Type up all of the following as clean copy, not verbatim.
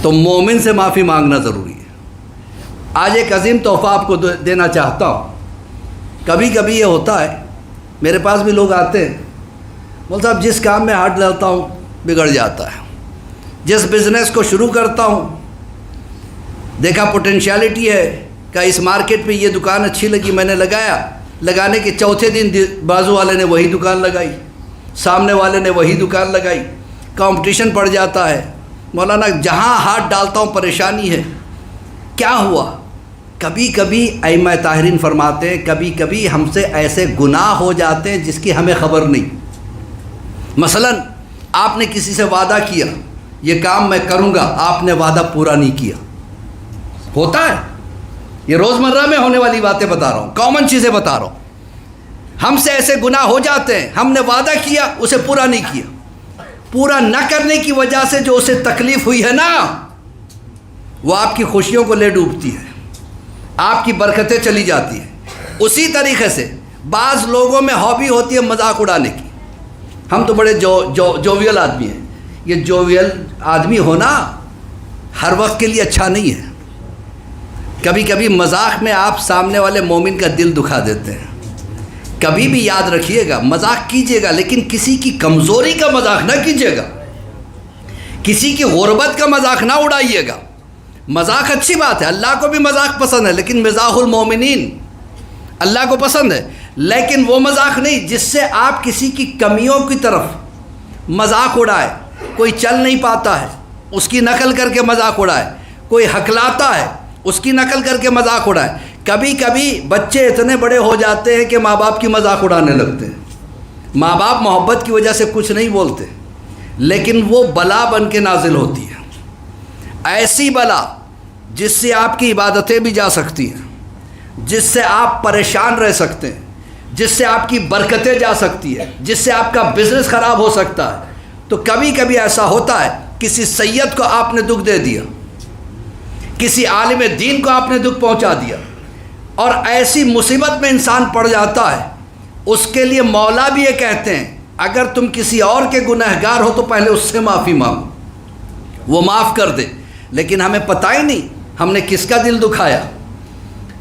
تو مومن سے معافی مانگنا ضروری ہے۔ آج ایک عظیم تحفہ آپ کو دینا چاہتا ہوں۔ کبھی کبھی یہ ہوتا ہے، میرے پاس بھی لوگ آتے ہیں، بول صاحب جس کام میں ہاتھ ڈالتا ہوں بگڑ جاتا ہے، جس بزنس کو شروع کرتا ہوں دیکھا پوٹینشیلٹی ہے کہ اس مارکیٹ پہ یہ دکان اچھی لگی، میں نے لگانے کے چوتھے دن بازو والے نے وہی دکان لگائی، سامنے والے نے وہی دکان لگائی، کمپٹیشن پڑ جاتا ہے۔ مولانا جہاں ہاتھ ڈالتا ہوں پریشانی ہے، کیا ہوا؟ کبھی کبھی ائمہ طاہرین فرماتے ہیں کبھی کبھی ہم سے ایسے گناہ ہو جاتے ہیں جس کی ہمیں خبر نہیں۔ مثلا آپ نے کسی سے وعدہ کیا یہ کام میں کروں گا، آپ نے وعدہ پورا نہیں کیا، ہوتا ہے، یہ روزمرہ میں ہونے والی باتیں بتا رہا ہوں، کامن چیزیں بتا رہا ہوں۔ ہم سے ایسے گناہ ہو جاتے ہیں، ہم نے وعدہ کیا اسے پورا نہیں کیا، پورا نہ کرنے کی وجہ سے جو اسے تکلیف ہوئی ہے نا، وہ آپ کی خوشیوں کو لے ڈوبتی ہے، آپ کی برکتیں چلی جاتی ہیں۔ اسی طریقے سے بعض لوگوں میں ہابی ہوتی ہے مذاق اڑانے کی۔ ہم تو بڑے جوویل آدمی ہیں، یہ جوویل آدمی ہونا ہر وقت کے لیے اچھا نہیں ہے۔ کبھی کبھی مذاق میں آپ سامنے والے مومن کا دل دکھا دیتے ہیں۔ کبھی بھی یاد رکھیے گا، مذاق کیجئے گا لیکن کسی کی کمزوری کا مذاق نہ کیجئے گا، کسی کی غربت کا مذاق نہ اڑائیے گا۔ مذاق اچھی بات ہے، اللہ کو بھی مذاق پسند ہے، لیکن مزاح المومنین اللہ کو پسند ہے، لیکن وہ مذاق نہیں جس سے آپ کسی کی کمیوں کی طرف مذاق اڑائے۔ کوئی چل نہیں پاتا ہے اس کی نقل کر کے مذاق اڑائے، کوئی ہکلاتا ہے اس کی نقل کر کے مذاق اڑائے۔ کبھی کبھی بچے اتنے بڑے ہو جاتے ہیں کہ ماں باپ کی مذاق اڑانے لگتے ہیں۔ ماں باپ محبت کی وجہ سے کچھ نہیں بولتے، لیکن وہ بلا بن کے نازل ہوتی ہے، ایسی بلا جس سے آپ کی عبادتیں بھی جا سکتی ہیں، جس سے آپ پریشان رہ سکتے ہیں، جس سے آپ کی برکتیں جا سکتی ہیں، جس سے آپ کا بزنس خراب ہو سکتا ہے۔ تو کبھی کبھی ایسا ہوتا ہے کسی سید کو آپ نے دکھ دے دیا، کسی عالم دین کو آپ نے دکھ پہنچا دیا، اور ایسی مصیبت میں انسان پڑ جاتا ہے، اس کے لیے مولا بھی یہ کہتے ہیں اگر تم کسی اور کے گنہگار ہو تو پہلے اس سے معافی مانگو، وہ معاف کر دے۔ لیکن ہمیں پتہ ہی نہیں ہم نے کس کا دل دکھایا،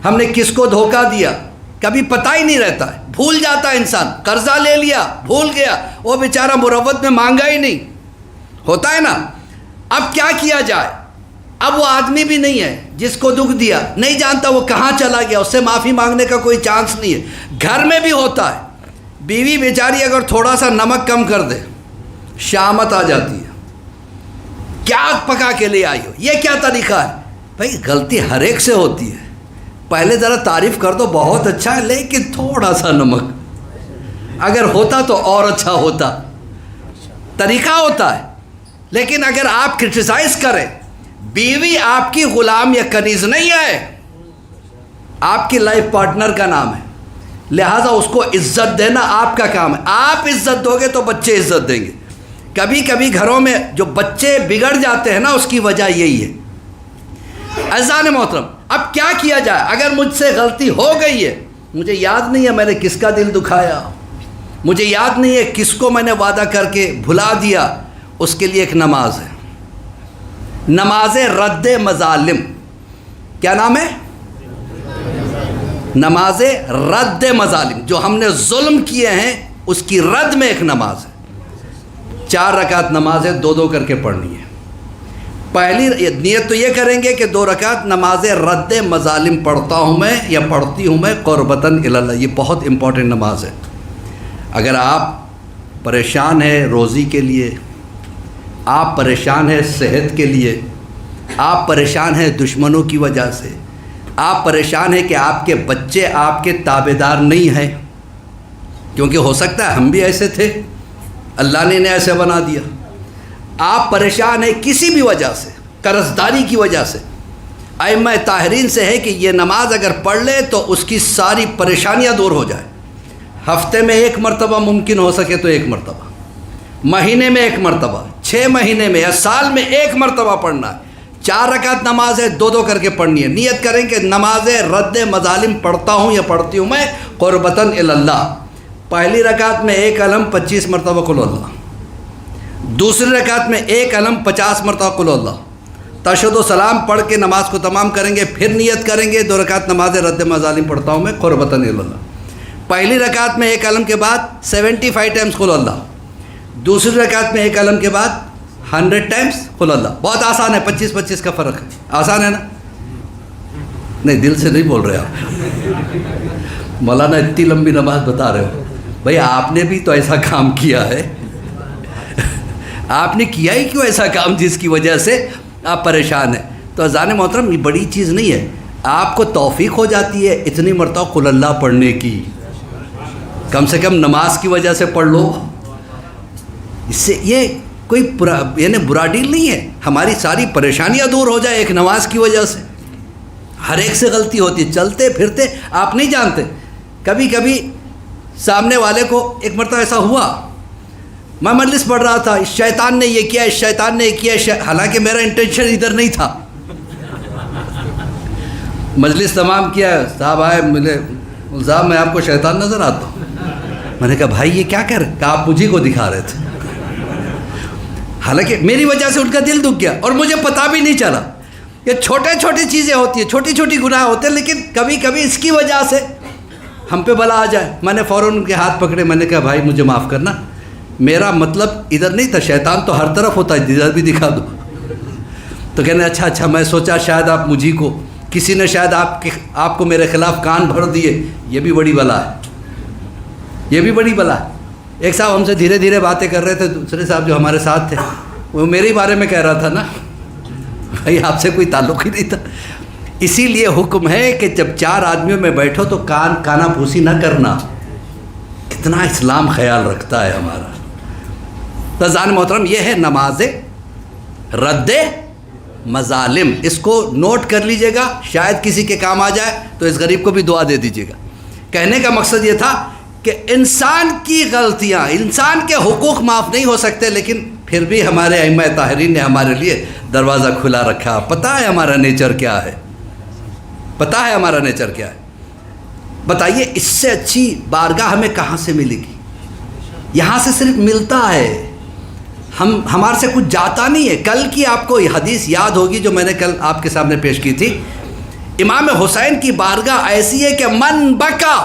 ہم نے کس کو دھوکہ دیا، کبھی پتہ ہی نہیں رہتا ہے، بھول جاتا ہے انسان، قرضہ لے لیا بھول گیا، وہ بیچارہ مروت میں مانگا ہی نہیں، ہوتا ہے نا۔ اب کیا کیا جائے؟ اب وہ آدمی بھی نہیں ہے جس کو دکھ دیا، نہیں جانتا وہ کہاں چلا گیا، اس سے معافی مانگنے کا کوئی چانس نہیں ہے۔ گھر میں بھی ہوتا ہے، بیوی بیچاری اگر تھوڑا سا نمک کم کر دے شامت آ جاتی ہے، کیا پکا کے لے آئی ہو، یہ کیا طریقہ ہے؟ بھائی غلطی ہر ایک سے ہوتی ہے، پہلے ذرا تعریف کر دو بہت اچھا ہے لیکن تھوڑا سا نمک، اگر ہوتا تو اور اچھا ہوتا، طریقہ ہوتا ہے۔ لیکن اگر آپ کرٹیسائز کریں، بیوی آپ کی غلام یا کنیز نہیں ہے، آپ کی لائف پارٹنر کا نام ہے، لہٰذا اس کو عزت دینا آپ کا کام ہے۔ آپ عزت دو گے تو بچے عزت دیں گے۔ کبھی کبھی گھروں میں جو بچے بگڑ جاتے ہیں نا، اس کی وجہ یہی ہے۔ عزیزان محترم، اب کیا کیا جائے؟ اگر مجھ سے غلطی ہو گئی ہے، مجھے یاد نہیں ہے میں نے کس کا دل دکھایا، مجھے یاد نہیں ہے کس کو میں نے وعدہ کر کے بھلا دیا، اس کے لیے ایک نماز ہے، نماز رد مظالم۔ کیا نام ہے؟ نماز رد مظالم، جو ہم نے ظلم کیے ہیں اس کی رد میں ایک نماز ہے۔ 4 رکعت نماز ہے، 2 کر کے پڑھنی ہے۔ پہلی نیت تو یہ کریں گے کہ 2 رکعت نماز رد مظالم پڑھتا ہوں میں یا پڑھتی ہوں میں قربتاً الی اللہ۔ یہ بہت امپورٹنٹ نماز ہے۔ اگر آپ پریشان ہیں روزی کے لیے، آپ پریشان ہیں صحت کے لیے، آپ پریشان ہیں دشمنوں کی وجہ سے، آپ پریشان ہیں کہ آپ کے بچے آپ کے تابعدار نہیں ہیں، کیونکہ ہو سکتا ہے ہم بھی ایسے تھے، اللہ نے انہیں ایسے بنا دیا، آپ پریشان ہیں کسی بھی وجہ سے، قرضداری کی وجہ سے، ائمہ طاہرین سے ہے کہ یہ نماز اگر پڑھ لے تو اس کی ساری پریشانیاں دور ہو جائے۔ ہفتے میں 1 مرتبہ ممکن ہو سکے تو 1 مرتبہ، مہینے میں 1 مرتبہ، 6 مہینے میں یا سال میں 1 مرتبہ پڑھنا ہے۔ 4 رکعت نماز ہے، 2 کر کے پڑھنی ہے۔ نیت کریں کہ نماز رد مظالم پڑھتا ہوں یا پڑھتی ہوں میں قربتاً الی اللہ۔ پہلی رکعت میں 1 علم 25 مرتبہ قل اللہ، دوسری رکعت میں 1 علم 50 مرتبہ قل اللہ، تشہد و سلام پڑھ کے نماز کو تمام کریں گے، پھر نیت کریں گے 2 رکعت نماز رد مظالم پڑھتا ہوں میں قربتاً اللہ. پہلی رکعت میں 1 علم کے بعد 75 ٹائمز قل اللہ، دوسری رکعت میں 1 علم کے بعد 100 ٹائمز قل اللہ. بہت آسان ہے، 25-25 کا فرق ہے. آسان ہے نا؟ نہیں دل سے نہیں بول رہے آپ. مولانا اتنی لمبی نماز بتا رہے ہو، بھئی آپ نے بھی تو ایسا کام کیا ہے. آپ نے کیا ہی کیوں ایسا کام جس کی وجہ سے آپ پریشان ہیں؟ تو اذان محترم یہ بڑی چیز نہیں ہے، آپ کو توفیق ہو جاتی ہے اتنی مرتبہ قل اللہ پڑھنے کی، کم سے کم نماز کی وجہ سے پڑھ لو. اس سے یہ کوئی یعنی برا ڈیل نہیں ہے، ہماری ساری پریشانیاں دور ہو جائے ایک نماز کی وجہ سے. ہر ایک سے غلطی ہوتی ہے، چلتے پھرتے آپ نہیں جانتے. کبھی کبھی سامنے والے کو ایک مرتبہ ایسا ہوا، میں مجلس پڑھ رہا تھا، اس شیطان نے یہ کیا، اس شیطان نے یہ کیا، حالانکہ میرا انٹینشن ادھر نہیں تھا. مجلس تمام کیا، صاحب آئے ملے، صاحب میں آپ کو شیطان نظر آتا ہوں. میں نے کہا بھائی یہ کیا کر رہے؟ کہا آپ مجھے کو دکھا رہے تھے. حالانکہ میری وجہ سے ان کا دل دکھ گیا اور مجھے پتہ بھی نہیں چلا. یہ چھوٹے چھوٹی چیزیں ہوتی ہیں، چھوٹی چھوٹی گناہ ہوتے ہیں، لیکن کبھی کبھی اس کی وجہ سے ہم پہ بلا آ جائے. میں نے فوراً ان کے ہاتھ پکڑے، میں نے کہا بھائی مجھے معاف کرنا، میرا مطلب ادھر نہیں تھا، شیطان تو ہر طرف ہوتا ہے، ادھر بھی دکھا دو. تو کہنے اچھا میں سوچا شاید آپ مجھے کو کسی نے شاید آپ کو میرے خلاف کان بھر دیے. یہ بھی بڑی بلا ہے، یہ بھی بڑی بلا ہے. ایک صاحب ہم سے دھیرے دھیرے باتیں کر رہے تھے، دوسرے صاحب جو ہمارے ساتھ تھے وہ میرے ہی بارے میں کہہ رہا تھا نا، بھائی آپ سے کوئی تعلق ہی نہیں تھا. اسی لیے حکم ہے کہ جب 4 آدمیوں میں بیٹھو تو کانا پھوسی نہ کرنا. کتنا اسلام خیال رکھتا ہے ہمارا. تو اذان محترم یہ ہے نماز رد مظالم. اس کو نوٹ کر لیجئے گا، شاید کسی کے کام آ جائے تو اس غریب کو بھی دعا دے دیجئے گا. کہنے کا مقصد یہ تھا کہ انسان کی غلطیاں، انسان کے حقوق معاف نہیں ہو سکتے، لیکن پھر بھی ہمارے ائمہ طاہرین نے ہمارے لیے دروازہ کھلا رکھا. پتہ ہے ہمارا نیچر کیا ہے، پتہ ہے ہمارا نیچر کیا ہے. بتائیے اس سے اچھی بارگاہ ہمیں کہاں سے ملے گی؟ یہاں سے صرف ملتا ہے، ہمارے سے کچھ جاتا نہیں ہے. کل کی آپ کو حدیث یاد ہوگی جو میں نے کل آپ کے سامنے پیش کی تھی. امام حسین کی بارگاہ ایسی ہے کہ من بکا